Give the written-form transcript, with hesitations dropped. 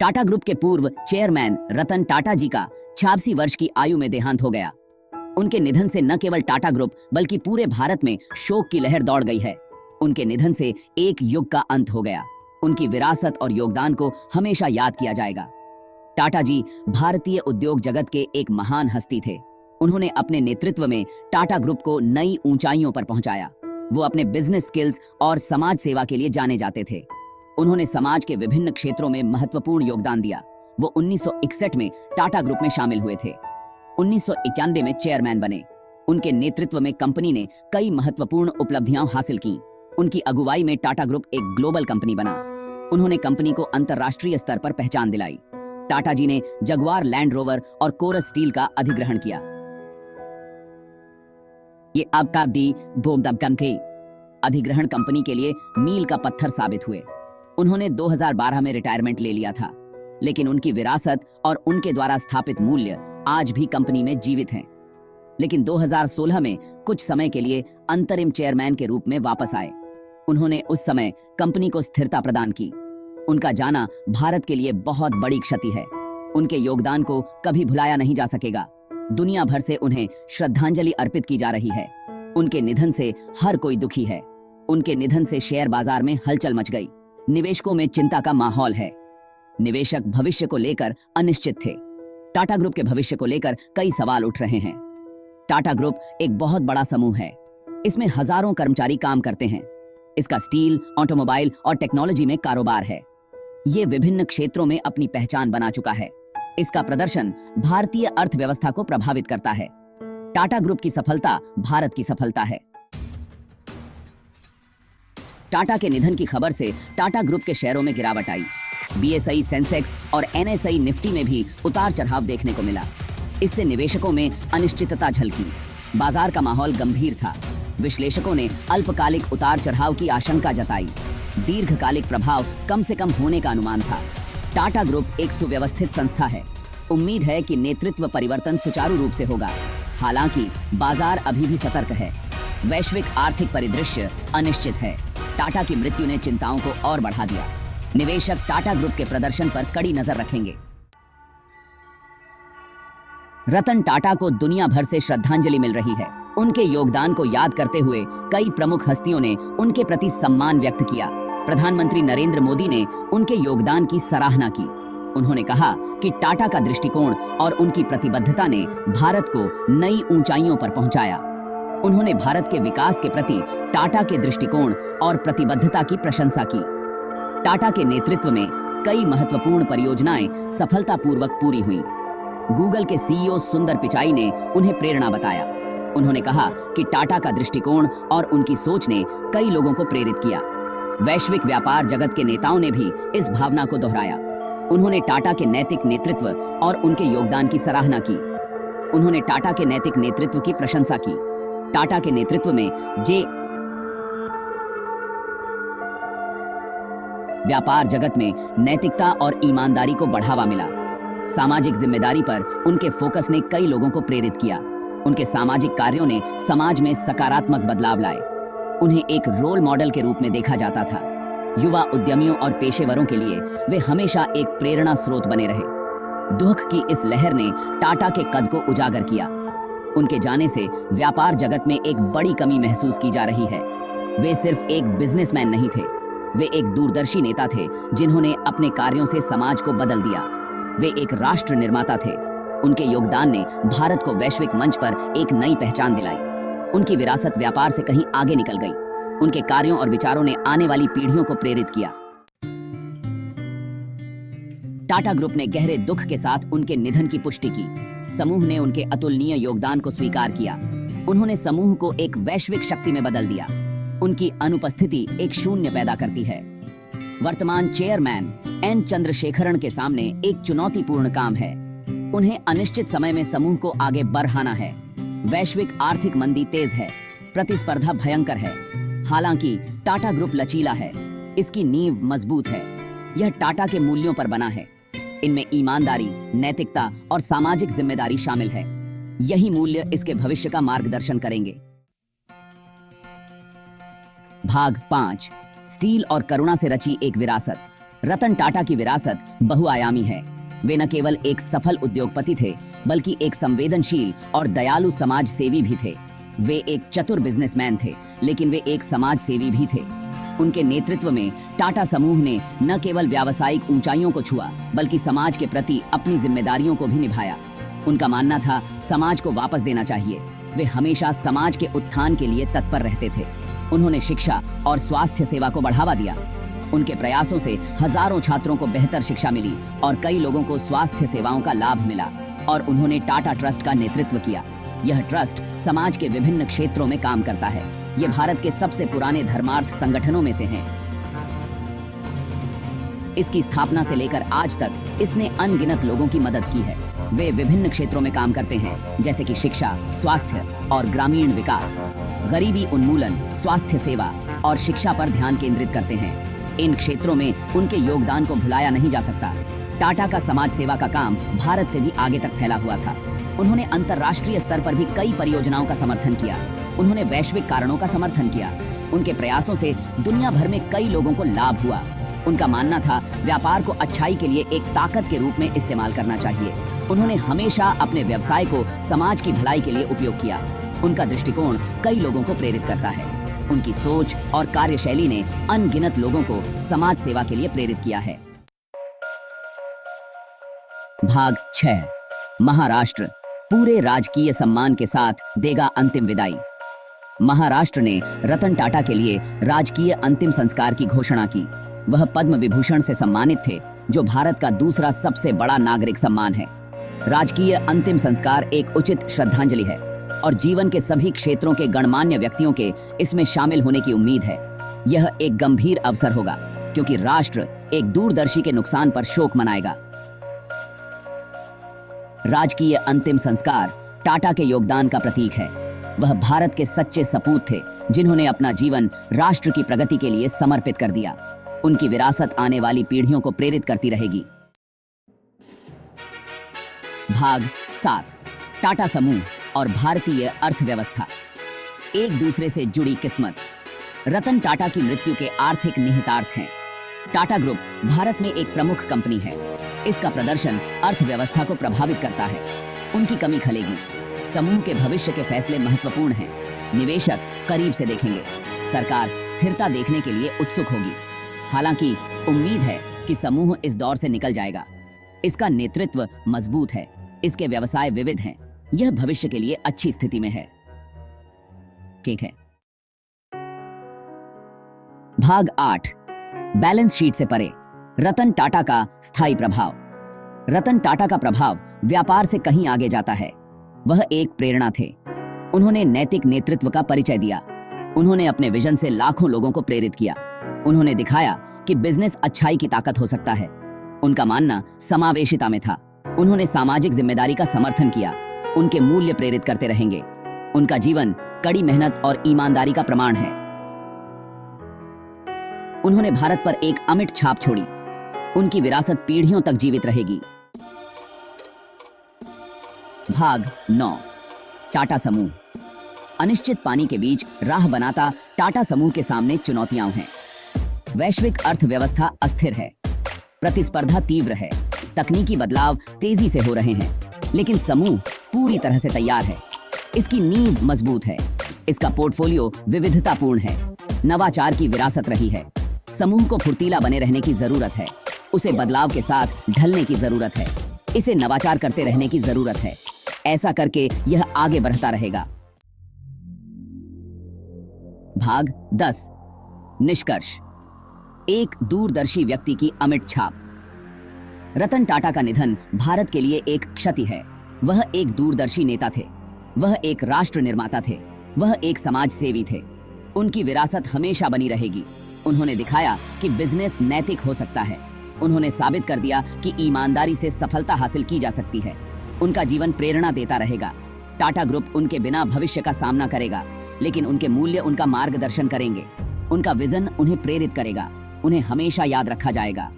Tata group के पूर्व chairman Ratan Tata जी का 86 वर्ष की आयु में देहांत हो गया। उनके निधन से न केवल टाटा ग्रुप बल्कि पूरे भारत में शोक की लहर दौड़ गई है। उनके निधन से एक युग का अंत हो गया। उनकी विरासत और योगदान को हमेशा याद किया जाएगा। टाटा जी भारतीय उद्योग जगत के एक महान हस्ती थे। उन्होंने अपने नेतृत्व में टाटा ग्रुप को नई ऊंचाइयों पर पहुंचाया। वो अपने बिजनेस स्किल्स और समाज सेवा के लिए जाने जाते थे। उन्होंने समाज के विभिन्न क्षेत्रों में महत्वपूर्ण योगदान दिया। वो 1961 में टाटा ग्रुप में शामिल हुए थे। 1991 में चेयरमैन बने। उनके नेतृत्व में कंपनी ने कई महत्वपूर्ण उपलब्धियां हासिल की। उनकी अगुवाई में टाटा ग्रुप एक ग्लोबल कंपनी बना। उन्होंने कंपनी को अंतर्राष्ट्रीय स्तर पर पहचान दिलाई। टाटा जी ने जगुआर लैंड रोवर और कोरस स्टील का अधिग्रहण किया। ये आपका डी बोमदम के अधिग्रहण कंपनी के लिए मील का पत्थर साबित हुए। उन्होंने 2012 में रिटायरमेंट ले लिया था, लेकिन उनकी विरासत और उनके द्वारा स्थापित मूल्य आज भी कंपनी में जीवित हैं। लेकिन 2016 में कुछ समय के लिए अंतरिम चेयरमैन के रूप में वापस आए। उन्होंने उस समय कंपनी को स्थिरता प्रदान की। उनका जाना भारत के लिए बहुत बड़ी क्षति है। उनके योगदान को कभी भुलाया नहीं जा सकेगा। दुनिया भर से उन्हें श्रद्धांजलि अर्पित की जा रही है। उनके निधन से हर कोई दुखी है। उनके निधन से शेयर बाजार में हलचल मच गई। निवेशकों में चिंता का माहौल है। निवेशक भविष्य को लेकर अनिश्चित थे। टाटा ग्रुप के भविष्य को लेकर कई सवाल उठ रहे हैं। टाटा ग्रुप एक बहुत बड़ा समूह है। इसमें हजारों कर्मचारी काम करते हैं। इसका स्टील, ऑटोमोबाइल और टेक्नोलॉजी में कारोबार है। ये विभिन्न क्षेत्रों में अपनी पहचान बना चुका है। इसका प्रदर्शन भारतीय अर्थव्यवस्था को प्रभावित करता है। टाटा ग्रुप की सफलता भारत की सफलता है। टाटा के निधन की खबर से टाटा ग्रुप के शेयरों में गिरावट आई। बीएसई, सेंसेक्स और एनएसई निफ्टी में भी उतार चढ़ाव देखने को मिला। इससे निवेशकों में अनिश्चितता झलकी। बाजार का माहौल गंभीर था। विश्लेषकों ने अल्पकालिक उतार चढ़ाव की आशंका जताई। दीर्घकालिक प्रभाव कम से कम होने का अनुमान था। टाटा ग्रुप एक सुव्यवस्थित संस्था है। उम्मीद है कि नेतृत्व परिवर्तन सुचारू रूप से होगा। हालांकि बाजार अभी भी सतर्क है। वैश्विक आर्थिक परिदृश्य अनिश्चित है। टाटा की मृत्यु ने चिंताओं को और बढ़ा दिया। निवेशक टाटा ग्रुप के प्रदर्शन पर कड़ी नजर रखेंगे। रतन टाटा को दुनिया भर से श्रद्धांजलि मिल रही है। उनके योगदान को याद करते हुए कई प्रमुख हस्तियों ने उनके प्रति सम्मान व्यक्त किया। प्रधानमंत्री नरेंद्र मोदी ने उनके योगदान की सराहना की। उन्होंने कहा कि टाटा का दृष्टिकोण और उनकी प्रतिबद्धता ने भारत को नई ऊंचाइयों पर पहुंचाया। उन्होंने भारत के विकास के प्रति टाटा के दृष्टिकोण और प्रतिबद्धता की प्रशंसा की। टाटा के नेतृत्व में कई महत्वपूर्ण परियोजनाएं सफलतापूर्वक पूरी हुईं। गूगल के सीईओ सुंदर पिचाई ने उन्हें प्रेरणा बताया। उन्होंने कहा कि टाटा का दृष्टिकोण और उनकी सोच ने कई लोगों को प्रेरित किया। वैश्विक व्यापार जगत के नेताओं ने भी इस भावना को दोहराया। उन्होंने टाटा के नैतिक नेतृत्व और उनके योगदान की सराहना की। उन्होंने टाटा के नैतिक नेतृत्व की प्रशंसा की। टाटा के नेतृत्व में व्यापार जगत में नैतिकता और ईमानदारी को बढ़ावा मिला। सामाजिक जिम्मेदारी पर उनके फोकस ने कई लोगों को प्रेरित किया। उनके सामाजिक कार्यों ने समाज में सकारात्मक बदलाव लाए। उन्हें एक रोल मॉडल के रूप में देखा जाता था। युवा उद्यमियों और पेशेवरों के लिए वे हमेशा एक प्रेरणा स्रोत बने रहे। दुख की इस लहर ने टाटा के कद को उजागर किया। उनके जाने से व्यापार जगत में एक बड़ी कमी महसूस की जा रही है। वे सिर्फ एक बिजनेसमैन नहीं थे, वे एक दूरदर्शी नेता थे जिन्होंने अपने कार्यों से समाज को बदल दिया। वे एक राष्ट्र निर्माता थे। उनके योगदान ने भारत को वैश्विक मंच पर एक नई पहचान दिलाई। उनकी विरासत व्यापार से कहीं आगे निकल गई। उनके कार्यों और विचारों ने आने वाली पीढ़ियों को प्रेरित किया। टाटा ग्रुप ने गहरे दुख के साथ उनके निधन की पुष्टि की। समूह ने उनके अतुलनीय योगदान को स्वीकार किया। उन्होंने समूह को एक वैश्विक शक्ति में बदल दिया। उनकी अनुपस्थिति एक शून्य पैदा करती है। वर्तमान चेयरमैन एन चंद्रशेखरन के सामने एक चुनौतीपूर्ण काम है। उन्हें अनिश्चित समय में समूह को आगे बढ़ाना है। वैश्विक आर्थिक मंदी तेज है, प्रतिस्पर्धा भयंकर है। हालांकि टाटा ग्रुप लचीला है, इसकी नींव मजबूत है। यह टाटा के मूल्यों पर बना है। इनमें ईमानदारी, नैतिकता और सामाजिक जिम्मेदारी शामिल है। यही मूल्य इसके भविष्य का मार्गदर्शन करेंगे। भाग 5, स्टील और करुणा से रची एक विरासत। रतन टाटा की विरासत बहुआयामी है। वे न केवल एक सफल उद्योगपति थे, बल्कि एक संवेदनशील और दयालु समाज सेवी भी थे। वे एक चतुर बिजनेसमैन थे, लेकिन वे एक समाज सेवी भी थे। उनके नेतृत्व में टाटा समूह ने न केवल व्यावसायिक ऊंचाइयों को छुआ, बल्कि समाज के प्रति अपनी जिम्मेदारियों को भी निभाया। उनका मानना था समाज को वापस देना चाहिए। वे हमेशा समाज के उत्थान के लिए तत्पर रहते थे। उन्होंने शिक्षा और स्वास्थ्य सेवा को बढ़ावा दिया। उनके प्रयासों से हजारों छात्रों को बेहतर शिक्षा मिली और कई लोगों को स्वास्थ्य सेवाओं का लाभ मिला। और उन्होंने टाटा ट्रस्ट का नेतृत्व किया। यह ट्रस्ट समाज के विभिन्न क्षेत्रों में काम करता है। ये भारत के सबसे पुराने धर्मार्थ संगठनों में से हैं। इसकी स्थापना से लेकर आज तक इसने अनगिनत लोगों की मदद की है। वे विभिन्न क्षेत्रों में काम करते हैं, जैसे कि शिक्षा, स्वास्थ्य और ग्रामीण विकास, गरीबी उन्मूलन, स्वास्थ्य सेवा और शिक्षा पर ध्यान केंद्रित करते हैं। इन क्षेत्रों में उनके योगदान को भुलाया नहीं जा सकता। टाटा का समाज सेवा का काम भारत से भी आगे तक फैला हुआ था। उन्होंने अंतर्राष्ट्रीय स्तर पर भी कई परियोजनाओं का समर्थन किया। उन्होंने वैश्विक कारणों का समर्थन किया। उनके प्रयासों से दुनिया भर में कई लोगों को लाभ हुआ। उनका मानना था व्यापार को अच्छाई के लिए एक ताकत के रूप में इस्तेमाल करना चाहिए। उन्होंने हमेशा अपने व्यवसाय को समाज की भलाई के लिए उपयोग किया। उनका दृष्टिकोण कई लोगों को प्रेरित करता है। उनकी सोच और कार्यशैली ने अनगिनत लोगों को समाज सेवा के लिए प्रेरित किया है। भाग 6। महाराष्ट्र पूरे राजकीय सम्मान के साथ देगा अंतिम विदाई। महाराष्ट्र ने रतन टाटा के लिए राजकीय अंतिम संस्कार की घोषणा की। वह पद्म विभूषण से सम्मानित थे, जो भारत का दूसरा सबसे बड़ा नागरिक सम्मान है। राजकीय अंतिम संस्कार एक उचित श्रद्धांजलि है और जीवन के सभी क्षेत्रों के गणमान्य व्यक्तियों के इसमें शामिल होने की उम्मीद है। यह एक गंभीर अवसर होगा, क्योंकि राष्ट्र एक दूरदर्शी के नुकसान पर शोक मनाएगा। राजकीय अंतिम संस्कार टाटा के योगदान का प्रतीक है। वह भारत के सच्चे सपूत थे, जिन्होंने अपना जीवन राष्ट्र की प्रगति के लिए समर्पित कर दिया। उनकी विरासत आने वाली पीढ़ियों को प्रेरित करती रहेगी। भाग 7। टाटा समूह और भारतीय अर्थव्यवस्था। एक दूसरे से जुड़ी किस्मत। रतन टाटा की मृत्यु के आर्थिक निहितार्थ हैं। टाटा ग्रुप भारत में एक प्रमुख कंपनी है। इसका प्रदर्शन अर्थव्यवस्था को प्रभावित करता है। उनकी कमी खलेगी। समूह के भविष्य के फैसले महत्वपूर्ण हैं। निवेशक करीब से देखेंगे। सरकार स्थिरता देखने के लिए उत्सुक होगी। हालांकि उम्मीद है कि समूह इस दौर से निकल जाएगा। इसका नेतृत्व मजबूत है। इसके व्यवसाय विविध हैं। यह भविष्य के लिए अच्छी स्थिति में है। ठीक है। भाग 8। बैलेंस शीट से परे। रतन टाटा का स्थायी प्रभाव। रतन टाटा का प्रभाव व्यापार से कहीं आगे जाता है। वह एक प्रेरणा थे। उन्होंने नैतिक नेतृत्व का परिचय दिया। उन्होंने अपने विजन से लाखों लोगों को प्रेरित किया। उन्होंने दिखाया कि बिजनेस अच्छाई की ताकत हो सकता है। उनका मानना समावेशिता में था। उन्होंने सामाजिक जिम्मेदारी का समर्थन किया। उनके मूल्य प्रेरित करते रहेंगे। उनका जीवन कड़ी मेहनत और ईमानदारी का प्रमाण है। उन्होंने भारत पर एक अमिट छाप छोड़ी। उनकी विरासत पीढ़ियों तक जीवित रहेगी। भाग 9। टाटा समूह। अनिश्चित पानी के बीच राह बनाता टाटा समूह के सामने चुनौतियां हैं। वैश्विक अर्थव्यवस्था अस्थिर है। प्रतिस्पर्धा तीव्र है। तकनीकी बदलाव तेजी से हो रहे हैं, लेकिन समूह पूरी तरह से तैयार है। इसकी नींव मजबूत है। इसका पोर्टफोलियो विविधतापूर्ण है। नवाचार की विरासत रही है। समूह को फुर्तीला बने रहने की जरूरत है। उसे बदलाव के साथ ढलने की जरूरत है। इसे नवाचार करते रहने की जरूरत है। ऐसा करके यह आगे बढ़ता रहेगा। भाग 10। निष्कर्ष। एक दूरदर्शी व्यक्ति की अमिट छाप। रतन टाटा का निधन भारत के लिए एक क्षति है। वह एक दूरदर्शी नेता थे। वह एक राष्ट्र निर्माता थे। वह एक समाज सेवी थे। उनकी विरासत हमेशा बनी रहेगी। उन्होंने दिखाया कि बिजनेस नैतिक हो सकता है। उन्होंने साबित कर दिया कि ईमानदारी से सफलता हासिल की जा सकती है। उनका जीवन प्रेरणा देता रहेगा। टाटा ग्रुप उनके बिना भविष्य का सामना करेगा, लेकिन उनके मूल्य उनका मार्गदर्शन करेंगे। उनका विजन उन्हें प्रेरित करेगा। उन्हें हमेशा याद रखा जाएगा।